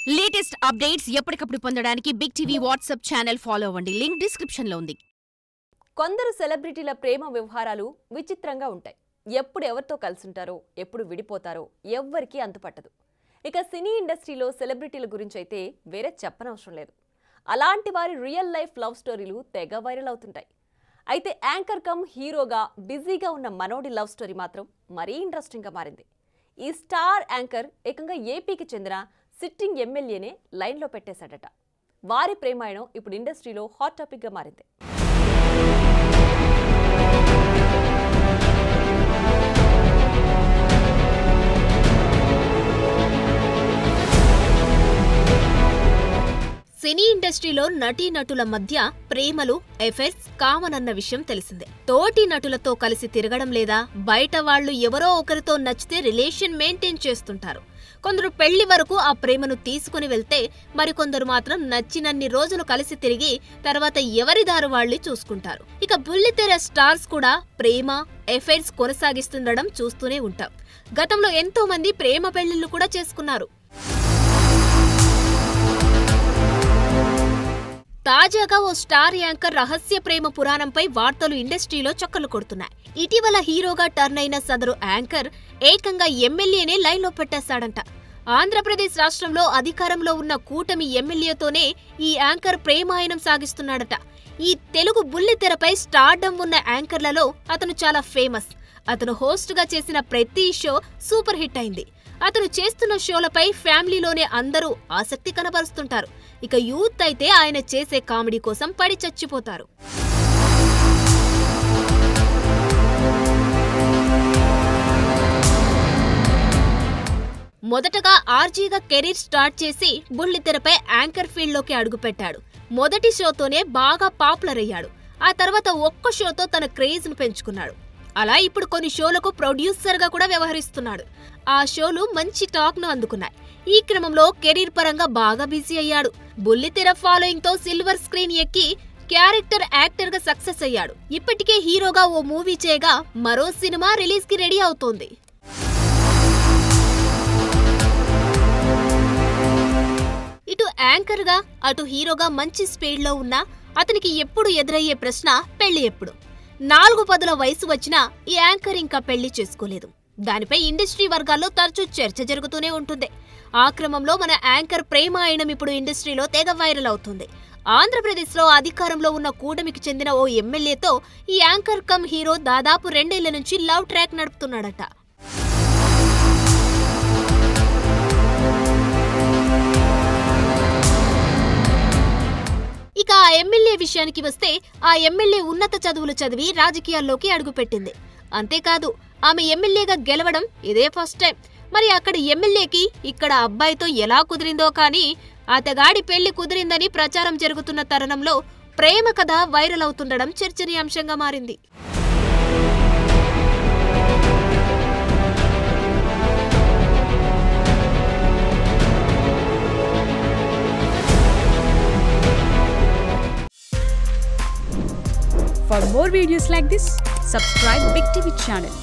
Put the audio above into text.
Latest updates ఎప్పటికప్పుడు పొందడానికి big TV WhatsApp channel follow అవ్వండి. లింక్ డిస్క్రిప్షన్ లో ఉంది. కొందరు సెలబ్రిటీల ప్రేమ వ్యవహారాలు విచిత్రంగా ఉంటాయి. ఎప్పుడు ఎవరితో కలిసుంటారో, ఎప్పుడు విడిపోతారో ఎవ్వరికీ అంతుపట్టదు. ఇక సినీ ఇండస్ట్రీలో సెలబ్రిటీల గురించి అయితే వేరే చెప్పనవసరం లేదు. అలాంటి వారి రియల్ లైఫ్ లవ్ స్టోరీలు తెగ వైరల్ అవుతుంటాయి. అయితే యాంకర్ కమ్ హీరోగా బిజీగా ఉన్న మనోడి లవ్ స్టోరీ మాత్రం మరీ ఇంట్రెస్టింగ్గా మారింది. ఈ స్టార్ యాంకర్ ఏకంగా ఏపీకి చెందిన సిట్టింగ్ ఎమ్మెల్యేనే లైన్లో పెట్టేశాడట. వారి ప్రేమాయణం ఇప్పుడు ఇండస్ట్రీలో హాట్ టాపిక్గా మారింది. సినీ ఇండస్ట్రీలో నటీనటుల మధ్య ప్రేమలు, ఎఫైర్స్ కామన్ అన్న విషయం తెలిసిందే. తోటి నటులతో కలిసి తిరగడం లేదా బయట వాళ్లు ఎవరో ఒకరితో నచ్చితే రిలేషన్ మెయింటైన్ చేస్తుంటారు. కొందరు పెళ్లి వరకు ఆ ప్రేమను తీసుకుని వెళ్తే, మరికొందరు మాత్రం నచ్చినన్ని రోజులు కలిసి తిరిగి తర్వాత ఎవరి దారు వాళ్లు చూసుకుంటారు. ఇక బుల్లితెర స్టార్స్ కూడా ప్రేమ, ఎఫైర్స్ కొనసాగిస్తుండడం చూస్తూనే ఉంటాం. గతంలో ఎంతో మంది ప్రేమ పెళ్లిళ్లు కూడా చేసుకున్నారు. తాజాగా ఓ స్టార్ యాంకర్ రహస్య ప్రేమ పురాణంపై వార్తలు ఇండస్ట్రీలో చక్కర్లు కొడుతున్నాయి. ఇటీవల హీరోగా టర్న్ అయిన సదరు యాంకర్ ఏకంగా ఎమ్మెల్యేనే లైన్లో పెట్టేశాడంట. ఆంధ్రప్రదేశ్ రాష్ట్రంలో అధికారంలో ఉన్న కూటమి ఎమ్మెల్యేతోనే ఈ యాంకర్ ప్రేమాయణం సాగిస్తున్నాడట. ఈ తెలుగు బుల్లితెరపై స్టార్డమ్ ఉన్న యాంకర్లలో అతను చాలా ఫేమస్. అతను హోస్ట్గా చేసిన ప్రతి షో సూపర్ హిట్ అయింది. అతను చేస్తున్న షోలపై ఫ్యామిలీలోనే అందరూ ఆసక్తి కనబరుస్తుంటారు. ఇక యూత్ అయితే ఆయన చేసే కామెడీ కోసం పడి చచ్చిపోతారు. మొదటగా ఆర్జీగా కెరీర్ స్టార్ట్ చేసి బుల్లితెరపై యాంకర్ ఫీల్డ్లోకి అడుగుపెట్టాడు. మొదటి షోతోనే బాగా పాపులర్ అయ్యాడు. ఆ తర్వాత ఒక్క షోతో తన క్రేజ్ ను పెంచుకున్నాడు. అలా ఇప్పుడు కొన్ని షోలకు ప్రొడ్యూసర్గా కూడా వ్యవహరిస్తున్నాడు. ఆ షోలు మంచి టాక్ ను అందుకున్నాయి. ఈ క్రమంలో కెరీర్ పరంగా బాగా బిజీ అయ్యాడు. బుల్లితెర ఫాలోయింగ్ తో సిల్వర్ స్క్రీన్ ఎక్కి క్యారెక్టర్ యాక్టర్ గా సక్సెస్ అయ్యాడు. ఇప్పటికే హీరోగా ఓ మూవీ చేయగా మరో సినిమా రిలీజ్ కి రెడీ అవుతోంది. ఇటు యాంకర్ గా అటు హీరోగా మంచి స్పీడ్ లో ఉన్నా అతనికి ఎప్పుడు ఎదురయ్యే ప్రశ్న పెళ్లి ఎప్పుడు. 4 వయసు వచ్చినా ఈ యాంకర్ ఇంకా పెళ్లి చేసుకోలేదు. దానిపై ఇండస్ట్రీ వర్గాల్లో తరచూ చర్చ జరుగుతూనే ఉంటుంది. ఆ క్రమంలో మన యాంకర్ ప్రేమాయణం ఇప్పుడు ఇండస్ట్రీలో తెగ వైరల్ అవుతుంది. ఆంధ్రప్రదేశ్లో అధికారంలో ఉన్న కూటమికి చెందిన ఓ ఎమ్మెల్యేతో ఈ యాంకర్ కమ్ హీరో దాదాపు 2 ఏళ్ల నుంచి లవ్ ట్రాక్ నడుపుతున్నాడట. ఇక ఆ ఎమ్మెల్యే విషయానికి వస్తే, ఆ ఎమ్మెల్యే ఉన్నత చదువులు చదివి రాజకీయాల్లోకి అడుగుపెట్టింది. అంతేకాదు, ఆమె ఎమ్మెల్యేగా గెలవడం ఇదే ఫస్ట్ టైం. మరి అక్కడ ఎమ్మెల్యేకి ఇక్కడ అబ్బాయితో ఎలా కుదిరిందో కానీ అతగాడి పెళ్లి కుదిరిందని ప్రచారం జరుగుతున్న తరుణంలో ప్రేమ కథ వైరల్ అవుతుండడం చర్చనీయాంశంగా మారింది. For more videos like this, subscribe Big TV channel.